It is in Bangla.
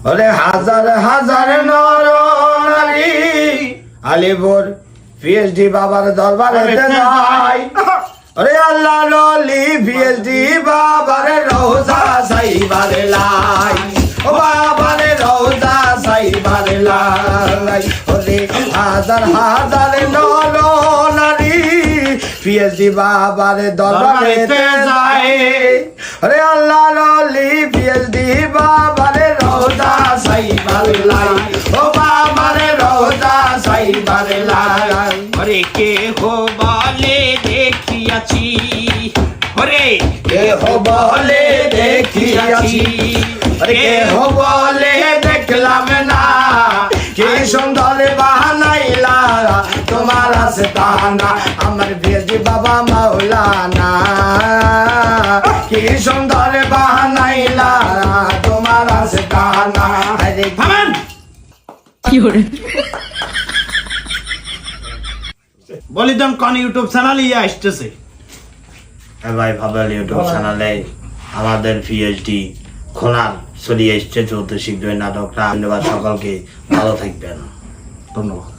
ওরে হাজার হাজার নর নারী আলিপুর পিএইচডি বাবার দরবারে যাই ওরে আল্লাহ নলি পিএইচডি বাবারে রওজা সাইবারে লাই ও বাবারে রওজা সাইবারে লাই ওরে হাজার হাজার নর নারী পিএইচডি বাবারে দরবারে যাই ওরে আল্লাহ নলি পিএইচডি বাবারে রওজা সাইবারে লাই ও বাবারে রওজা সাইবারে লাই ওরে কে হো বলে দেখিয়াছি ওরে কেহ বলে দেখিয়াছি কেহ বলে দেখলাম না কি সুন্দর বানাইলা তোমার আছে তাহানা আমার বেজি বাবা মাওলানা কি সুন্দর বানাইলা তোমার আছে তাহানা আরে থামেন বলিদাম কোন ইউটিউব চ্যানেল ইয়ে আসতেছে ভাই ভাবলাম ইউটিউব চ্যানেলে আমাদের পিএইচডি খোলার চলিয়ে এসছে চলতে শিখবে নাটকটা। ধন্যবাদ সকলকে, ভালো থাকবেন। ধন্যবাদ।